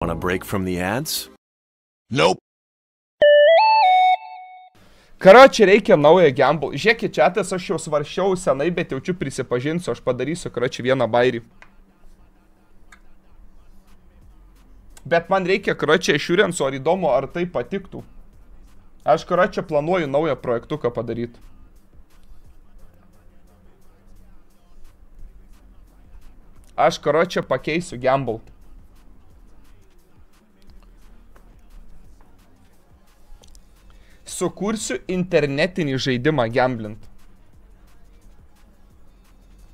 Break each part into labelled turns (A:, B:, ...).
A: Want a break from the ads?
B: Nope.
C: Karočiui reikia naują gamble. Žiūrėkit, čiatas, aš jau svaršiau senai, bet jaučiu prisipažinsiu, aš padarysiu, karočiui, vieną bairį. Bet man reikia, karočiui, išžiūrint, ar įdomu, ar tai patiktų. Aš, karočiui, planuoju naują projektuką padaryti. Aš, karočiui, pakeisiu gamble. Sukursiu internetinį žaidimą gamblint.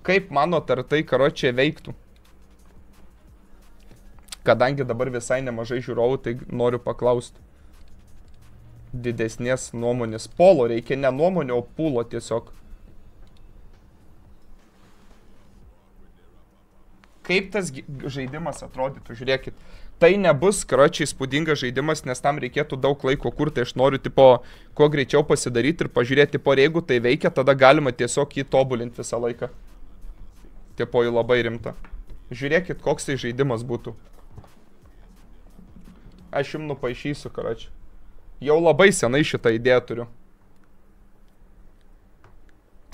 C: Kaip manot, ar tai, karočiui, veiktų? Kadangi dabar visai nemažai žiūrovų, tai noriu paklausti didesnės nuomonės. Polo reikia, ne nuomonė, o pulo tiesiog. Kaip tas žaidimas atrodytų, žiūrėkit. Tai nebus, karočiui, įspūdingas žaidimas, nes tam reikėtų daug laiko kurti. Aš noriu, tipo, kuo greičiau pasidaryti ir pažiūrėti, tipo, jeigu tai veikia, tada galima tiesiog jį tobulinti visą laiką. Tipo, jį labai rimta. Žiūrėkit, koks tai žaidimas būtų. Aš jums nupaišysiu, karočiui. Jau labai senai šitą idėją turiu.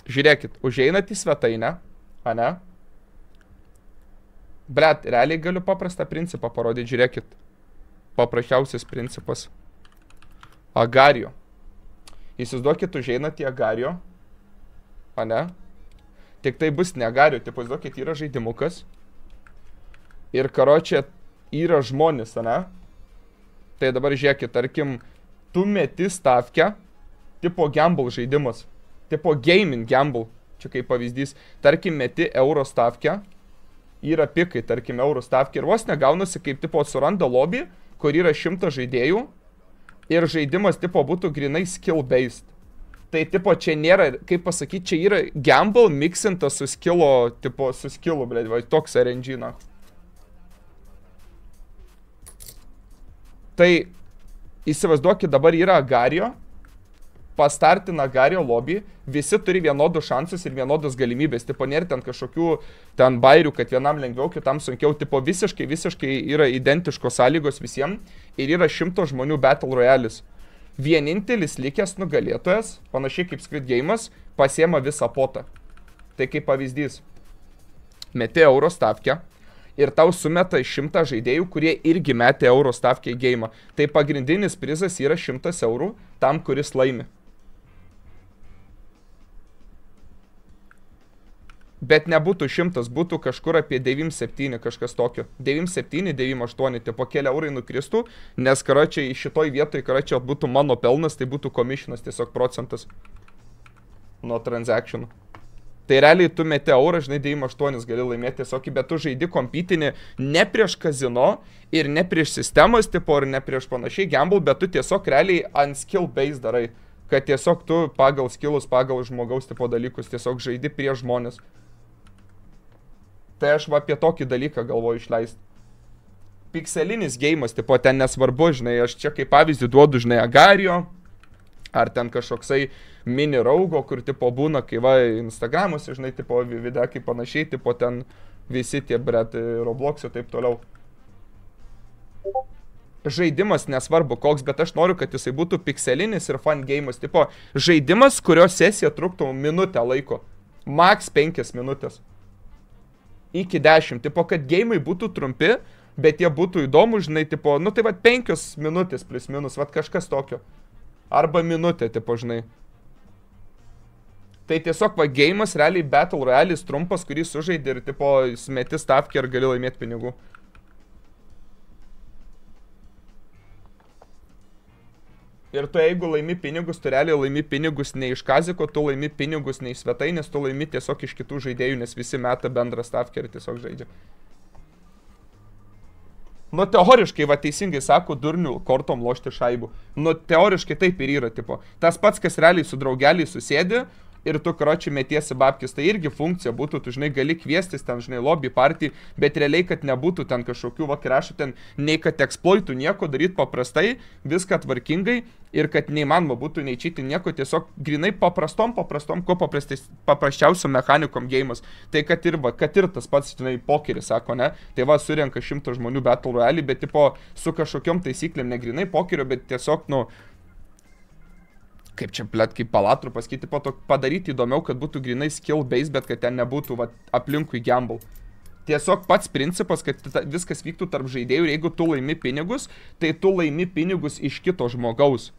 C: Žiūrėkit, užeinat į svetainę, ane? Blet, realiai galiu paprastą principą parodyti, žiūrėkit. Paprasčiausias principas. Agario. Įsivaizduokit, užeinat į Agario. Ane? Tik tai bus ne Agario, tipo, įsivaizduokit, yra žaidimukas. Ir, karočiui, yra žmonės, ane? Tai dabar žiūrėkit, tarkim, tu meti stavkę, tipo gamble žaidimas. Tipo gaming gamble. Čia kaip pavyzdys. Tarkim, meti euro stavkę. Yra pikai, tarkim, eurų stavkė ir vos negaunasi, kaip, tipo, suranda lobby, kur yra 100 žaidėjų ir žaidimas, tipo, būtų grinai skill-based. Tai, tipo, čia nėra, kaip pasakyti, čia yra gamble mixintas su skillo, tipo, su skillu, blėd, va, toks RNG, na. Tai, įsivaizduokit, dabar yra Agario, pastartina Agario lobby, visi turi vienodus šansus ir vienodas galimybės, tipo, nėra ten kažkokių ten bairių, kad vienam lengviau, kitam sunkiau, tipo, visiškai yra identiškos sąlygos visiems ir yra 100 žmonių Battle Royale'is. Vienintelis likęs nugalėtojas, panašiai kaip Squid Game'as, pasiema visą potą. Tai kaip pavyzdys, meti euro stavkę ir tau sumeta 100 žaidėjų, kurie irgi metė euro stavkę į game'ą. Tai pagrindinis prizas yra 100 eurų tam, kuris laimi. Bet nebūtų 100, būtų kažkur apie 9,7 kažkas tokio. 9,7, 9,8, tai po keli eurai nukristų, nes, karočiui, šitoj vietoj, karočiui, būtų mano pelnas, tai būtų commissionas, tiesiog procentas nuo transactionų. Tai realiai tu meti eurą, žinai, 9,8 gali laimėti tiesiog, bet tu žaidi kompitinį ne prieš kazino ir ne prieš sistemas, tipo, ir ne prieš panašiai gamble, bet tu tiesiog realiai ant skill base darai, kad tiesiog tu pagal skillus, pagal žmogaus tipo dalykus tiesiog žaidi prieš žmonės. Tai aš va apie tokį dalyką galvoju išleisti. Pikselinis geimas, tipo, ten nesvarbu, žinai, aš čia kaip pavyzdį duodu, žinai, Agario, ar ten kažkoksai mini raugo, kur, tipo, būna, kai va, Instagramuose, žinai, tipo, videkai panašiai, tipo, ten visi tie, bret, Roblox ir taip toliau. Žaidimas nesvarbu koks, bet aš noriu, kad jisai būtų pikselinis ir fun geimas, tipo, žaidimas, kurio sesija truktų minutę laiko. Max 5 minutės. Iki 10, tipo, kad geimai būtų trumpi, bet jie būtų įdomu, žinai, tipo, nu tai va 5 minutės plus minus, va kažkas tokio. Arba minutė, tipo, žinai. Tai tiesiog va geimas, realiai Battle Royale'is trumpas, kurį sužaidė ir, tipo, smeti stavkę ir gali laimėti pinigų. Ir tu jeigu laimi pinigus, tu realiai laimi pinigus ne iš kaziko, tu laimi pinigus ne iš svetainės, tu laimi tiesiog iš kitų žaidėjų, nes visi meta bendrą stavkę ir tiesiog žaidžia. Nu, teoriškai, va, teisingai sako, durnių kortom lošti šaibų. Nu, teoriškai taip ir yra, tipo. Tas pats, kas realiai su draugeliai susėdi, ir tu, karoči, metiesi babkis, tai irgi funkcija būtų, tu, žinai, gali kviestis ten, žinai, lobby party, bet realiai, kad nebūtų ten kažkokių vakarašų, ten nei kad eksploitų nieko, daryti paprastai, viską tvarkingai ir kad neįmanoma būtų nei čyti nieko, tiesiog grinai paprastom, kuo paprasčiausių mechanikom gėjimas. Tai kad ir tas pats, žinai, pokeris, sako, ne, tai va, surenka 100 žmonių Battle Royale, bet tipo su kažkokiom taisyklėm, ne grinai pokerio, bet tiesiog, nu, kaip čia, blėt, kaip palatrų pasakyti, po to padaryti įdomiau, kad būtų grinai skill base, bet kad ten nebūtų va, aplinkui gamble. Tiesiog pats principas, kad viskas vyktų tarp žaidėjų ir jeigu tu laimi pinigus, tai tu laimi pinigus iš kito žmogaus.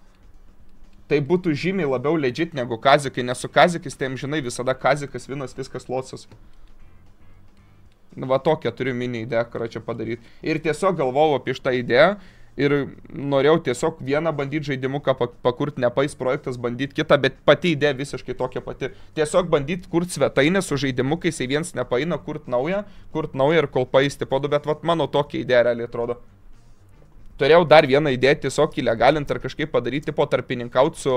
C: Tai būtų žymiai labiau legit negu kazikai, nes su kazikais, tai žinai, visada kazikas vinas, viskas losas. Va tokią turiu mini idėją, ką čia padaryti. Ir tiesiog galvojau apie šitą idėją. Ir norėjau tiesiog vieną bandyti žaidimuką pakurti, nepais projektas bandyti kitą, bet pati idėja visiškai tokia pati. Tiesiog bandyti kurti svetainę su žaidimukais, jei viens nepaina, kurti naują ir kol paisti podu, bet vat mano tokia idėja realiai atrodo. Turėjau dar vieną idėją tiesiog įlegalinti ar kažkaip padaryti po tarpininkauti su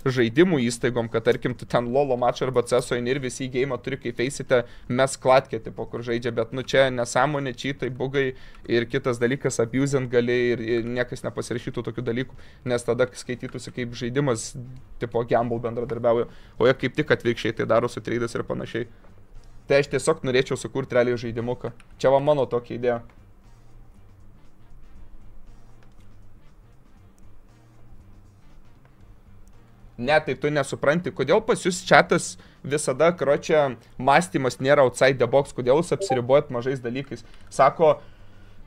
C: žaidimų įstaigom, kad tarkim tu ten lolo mačą arba ceso ir visi į geimą turi, kaip eisite, mes klatkę tipo, kur žaidžia, bet nu čia nesąmonė, čytai, bugai ir kitas dalykas, abusint gali ir niekas nepasirašytų tokių dalykų, nes tada skaitytųsi kaip žaidimas tipo gamble bendradarbiauja, o jie kaip tik atvirkščiai tai daro su tradais ir panašiai. Tai aš tiesiog norėčiau sukurti realiai žaidimuką. Čia va mano tokia idėja. Ne, tai tu nesupranti, kodėl pas jūs chatas visada, karočią, mąstymas nėra outside the box, kodėl jūs apsiribuojat mažais dalykais. Sako,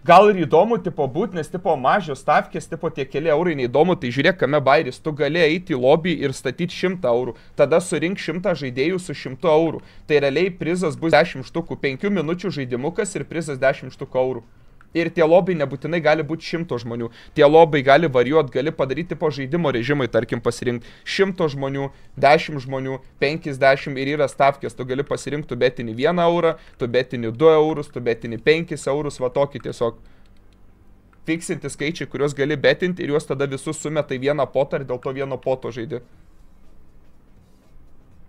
C: gal ir įdomu, tipo, būt, nes, tipo, mažios stavkės, tipo, tie keli eurai neįdomu, tai žiūrėk, kame bairis, tu gali eiti į lobby ir statyti 100 eurų, tada surink 100 žaidėjų su 100 eurų. Tai realiai prizas bus 10 štukų, 5 minučių žaidimukas ir prizas 10 štukų eurų. Ir tie lobai nebūtinai gali būti 100 žmonių. Tie lobai gali varijuoti, gali padaryti po žaidimo režimai, tarkim, pasirinkti 100 žmonių, 10 žmonių, 50 ir yra stavkės. Tu gali pasirinkti, tu betini 1 eurą, tu betini 2 eurus, tu betini 5 eurus, va tokį tiesiog. Fiksinti skaičiai, kuriuos gali betinti ir juos tada visus sumeta į vieną potą ir dėl to vieno poto žaidi.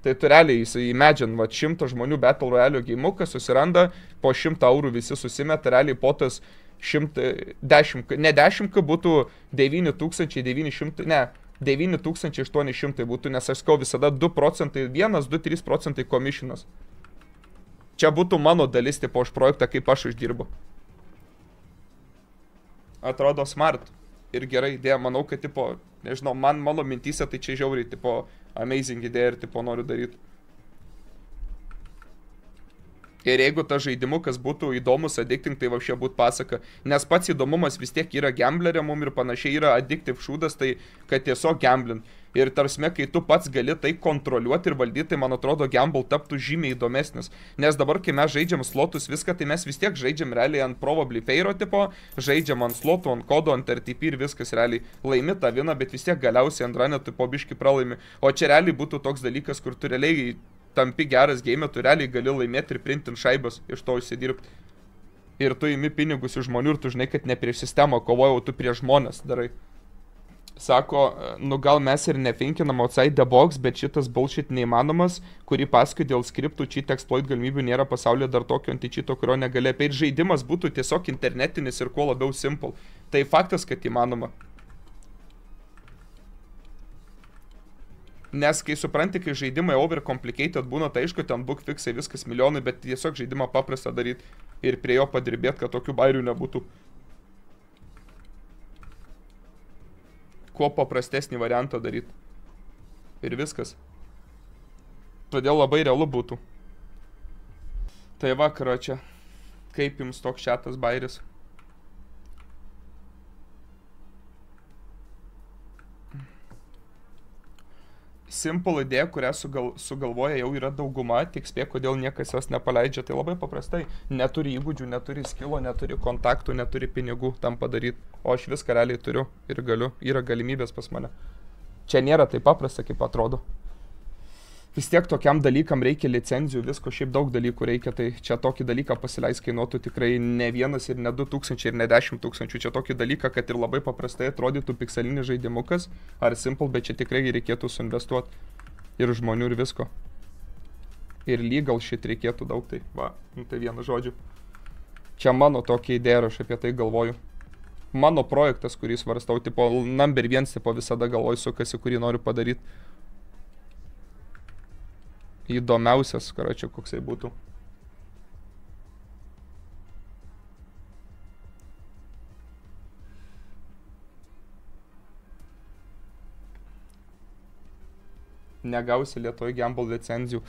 C: Tai tu realiai, imagine, va 100 žmonių Battle Royale geimukas susiranda, po 100 eurų visi susimeta, realiai potas 110, ne 10, būtų 9900, ne, 9800 būtų, nes aš skau visada 2 procentai, 1-2-3 procentai komisionas. Čia būtų mano dalis, tipo, už projektą, kaip aš uždirbu. Atrodo smart ir gerai idėja, manau, kad, tipo, nežinau, mano mintyse tai čia žiauriai, tipo, amazing idėja ir, tipo, noriu daryti. Ir jeigu tas žaidimukas būtų įdomus, addicting, tai vašė būtų pasaka. Nes pats įdomumas vis tiek yra gambleriam ir panašiai yra addictive šūdas, tai kad tiesiog gamblint. Ir tarsime, kai tu pats gali tai kontroliuoti ir valdyti, tai man atrodo gamble taptų žymiai įdomesnis. Nes dabar, kai mes žaidžiam slotus viską, tai mes vis tiek žaidžiam realiai ant probably fairo tipo, žaidžiam ant slotų, ant kodo, ant RTP ir viskas realiai laimi tą vieną, bet vis tiek galiausiai ant runę tu po biškį pralaimi. O čia realiai būtų toks dalykas, kur tu realiai tampi geras game, tu realiai gali laimėti ir printinti šaibas, iš to užsidirbti. Ir tu imi pinigus iš žmonių ir tu žinai, kad ne prieš sistemą kovojau, tu prieš žmonės darai. Sako, nu gal mes ir nefinkinam outside the box, bet šitas bullshit neįmanomas, kurį paskui dėl skriptų cheat exploit galimybių nėra pasaulyje dar tokio anti-cheato, kurio negali apeiti. Žaidimas būtų tiesiog internetinis ir kuo labiau simple. Tai faktas, kad įmanoma. Nes kai supranti, kai žaidimai overcomplicated būna, tai aišku, ten bugfixai viskas milijonai, bet tiesiog žaidimą paprastą daryti ir prie jo padirbėti, kad tokių bairių nebūtų. Kuo paprastesnį variantą daryti. Ir viskas. Todėl labai realu būtų. Tai vakaro čia. Kaip jums toks šitas bairis? Simple idėja, kurią sugalvoja jau yra dauguma, tik spėk, kodėl niekas jos nepaleidžia. Tai labai paprastai. Neturi įgūdžių, neturi skilo, neturi kontaktų, neturi pinigų tam padaryti. O aš viską realiai turiu ir galiu. Yra galimybės pas mane. Čia nėra taip paprasta, kaip atrodo. Vis tiek tokiam dalykam reikia licenzijų, visko šiaip daug dalykų reikia. Tai čia tokį dalyką pasileis kainuotų tikrai ne 1 ir ne 2000 ir ne 10 000. Čia tokį dalyką, kad ir labai paprastai atrodytų pikselinis žaidimukas ar simple, bet čia tikrai reikėtų suinvestuoti ir žmonių ir visko. Ir legal shit reikėtų daug, tai va, tai vienu žodžiu. Čia mano tokia idėja, aš apie tai galvoju. Mano projektas, kurį svarstau, tipo, number 1, tipo, visada galvoju sukasi, kurį noriu padaryti. Įdomiausias, karočią, koksai būtų. Negausi Lietuvoj gamble licenzijų.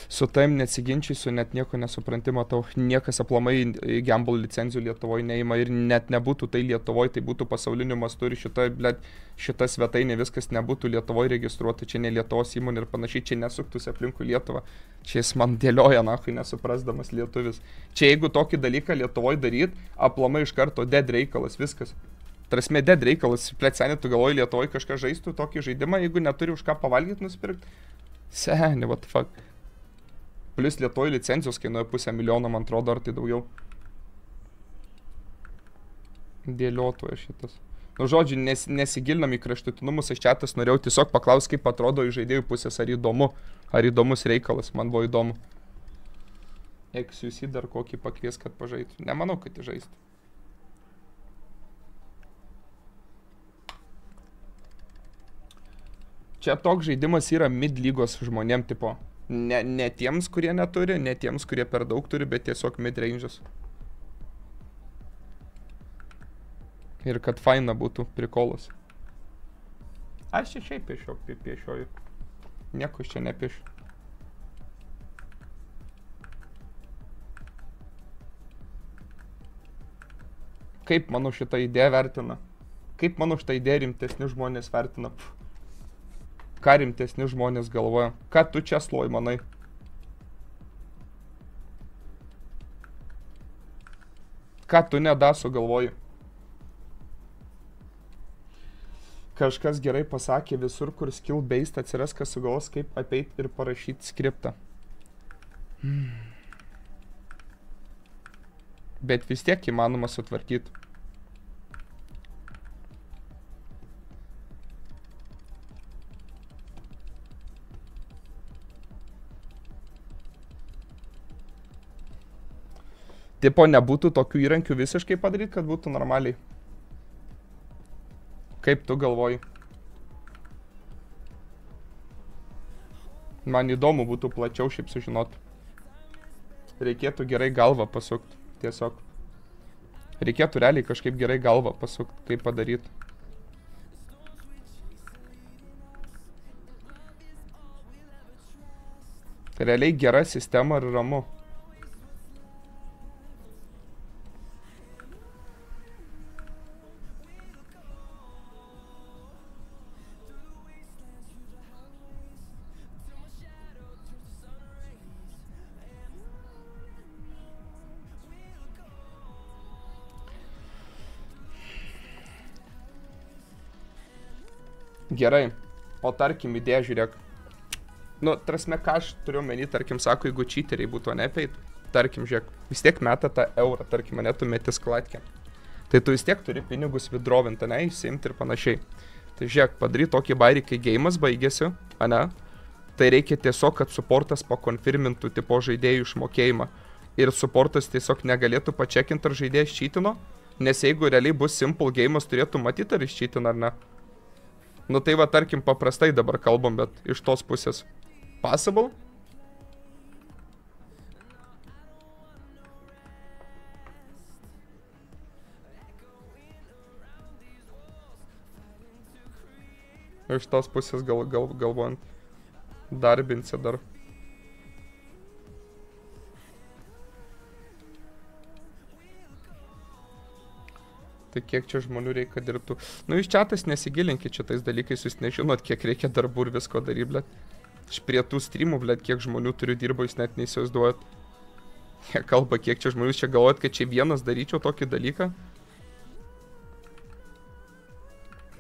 C: Su taim nesiginčysiu, net nieko nesupranti, matau. Niekas aplamai gamble licenzijų Lietuvoj neima ir net nebūtų tai Lietuvoj, tai būtų pasauliniu mastu ir šita svetainė viskas nebūtų Lietuvoj registruota, čia ne Lietuvos įmonė ir panašiai, čia nesuktųsi aplinkui Lietuvą. Čia jis man dėlioja, nahui, nesuprasdamas lietuvis. Čia jeigu tokį dalyką Lietuvoj daryt, aplamai iš karto dead reikalas, viskas. Trasme, dead reikalas, pleceni, tu galvoji Lietuvoj kažką žaistų tokį žaidimą, jeigu neturi už ką pavalgyti nusipirkti. Seni, what the fuck. Plius Lietuvoj licencijos kainuoja 500 000, man atrodo, ar tai daugiau. Dėliotoja šitas. Nu, žodžiu, nesigilinam į kraštutinumus, aš čiatas norėjau tiesiog paklausti, kaip atrodo iš žaidėjų pusės, ar įdomu, ar įdomus reikalas, man buvo įdomu. XUC dar kokį pakvies, kad pažaitų. Nemanau, kad įžaistų. Čia toks žaidimas yra mid lygos žmonėm, tipo. Ne tiems, kurie neturi, ne tiems, kurie per daug turi, bet tiesiog mid range'as. Ir kad faina būtų prikolas. Aš čia šiaip piešioju. Nieko čia nepiešiu. Kaip manau šitą idėją vertina? Kaip manau šitą idėją rimtesni žmonės vertina? Ką rimtesni žmonės galvoja? Ką tu čia sloj, manai? Ką tu nedasu galvoji? Kažkas gerai pasakė, visur, kur skill based atsiras, kas sugalvos, kaip apeit ir parašyti skriptą. Bet vis tiek įmanoma sutvarkyti. Tipo, nebūtų tokių įrankių visiškai padaryti, kad būtų normaliai. Kaip tu galvoji? Man įdomu būtų plačiau šiaip sužinoti. Reikėtų gerai galvą pasukti, tiesiog. Reikėtų realiai kažkaip gerai galvą pasukti, kaip padaryti. Realiai gera sistema ir ramu. Gerai, o tarkim idėja, žiūrėk. Nu, trasme, ką aš turiu menį, tarkim, sako, jeigu cheateriai būtų nepeit, tarkim, žiūrėk, vis tiek meta tą eurą, tarkim, mane tu meti sklatkę. Tai tu vis tiek turi pinigus withdrawint, ane, įsiimti ir panašiai. Tai žiūrėk, padaryt tokį bairį, kai game'as baigėsi, ane, tai reikia tiesiog, kad supportas pakonfirmintų tipo žaidėjų išmokėjimą. Ir supportas tiesiog negalėtų pačekinti, ar žaidėjas cheatino, nes jeigu realiai bus simple game'as, turėtų matyti, ar jis cheatino, ar ne. Nu tai va, tarkim, paprastai dabar kalbam, bet iš tos pusės. Possible? Iš tos pusės galvojant. Darbinsi dar. Tai kiek čia žmonių reikia dirbtų. Nu, iš čiatas nesigilinkit šitais dalykais, jūs nežinot, kiek reikia darbų ir visko daryti, blėt. Aš prie tų streamų, blėt, kiek žmonių turiu dirbo, jūs net neįsivaizduojat. Jie kalba, kiek čia žmonių, čia galvojat, kad čia vienas daryčiau tokį dalyką.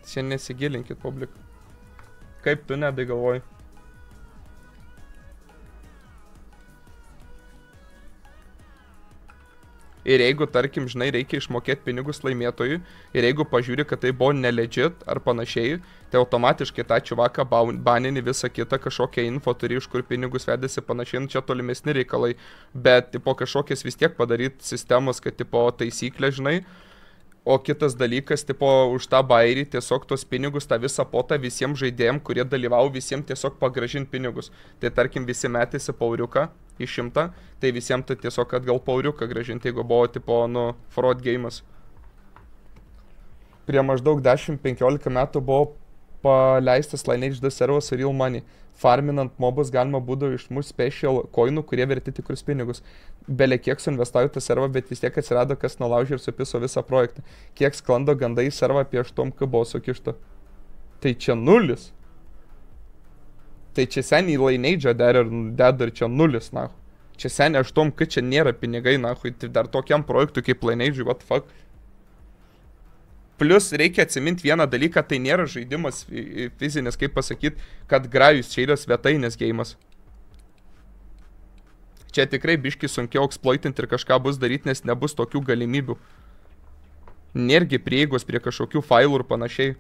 C: Čia nesigilinkit, publik. Kaip tu nedai galvoji? Ir jeigu, tarkim, žinai, reikia išmokėti pinigus laimėtojui, ir jeigu pažiūri, kad tai buvo nelegit ar panašiai, tai automatiškai tą čiuvaką banini visą kitą, kažkokią info turi, iš kur pinigus vedėsi panašiai, čia tolimesni reikalai, bet, tipo, kažkokias vis tiek padaryti sistemas, kad, tipo, taisyklė, žinai, o kitas dalykas, tipo, už tą bairį tiesiog tos pinigus, tą visą potą visiems žaidėjim, kurie dalyvavo, visiems tiesiog pagražinti pinigus. Tai tarkim, visi metėsi pauriuką į 100, tai visiems tai tiesiog atgal pauriuką gražinti, jeigu buvo, tipo, nu, fraud game'as. Prie maždaug 10-15 metų buvo paleistas Lineage 2 servas Real Money. Farminant mobus galima būdavo išmušti special coinų, kurie verti tikrus pinigus. Bele kiek suinvestavo tą servą, bet vis tiek atsirado, kas nulaužė ir supiso visą projektą. Kiek sklando gandai į servą apie 8K buvo sukišta. Tai čia nulis. Tai čia seniai Lineage deda ir čia nulis, nahu. Čia seniai 8K, čia nėra pinigai, nahu. Tai dar tokiam projektui kaip Lineage, what the fuck. Plius reikia atsiminti vieną dalyką, tai nėra žaidimas fizinis, kaip pasakyti, kad grajus čia yra svetainės geimas. Čia tikrai biški sunkiau exploitinti ir kažką bus daryti, nes nebus tokių galimybių. Nėrgi prieigos prie kažkokių failų ir panašiai.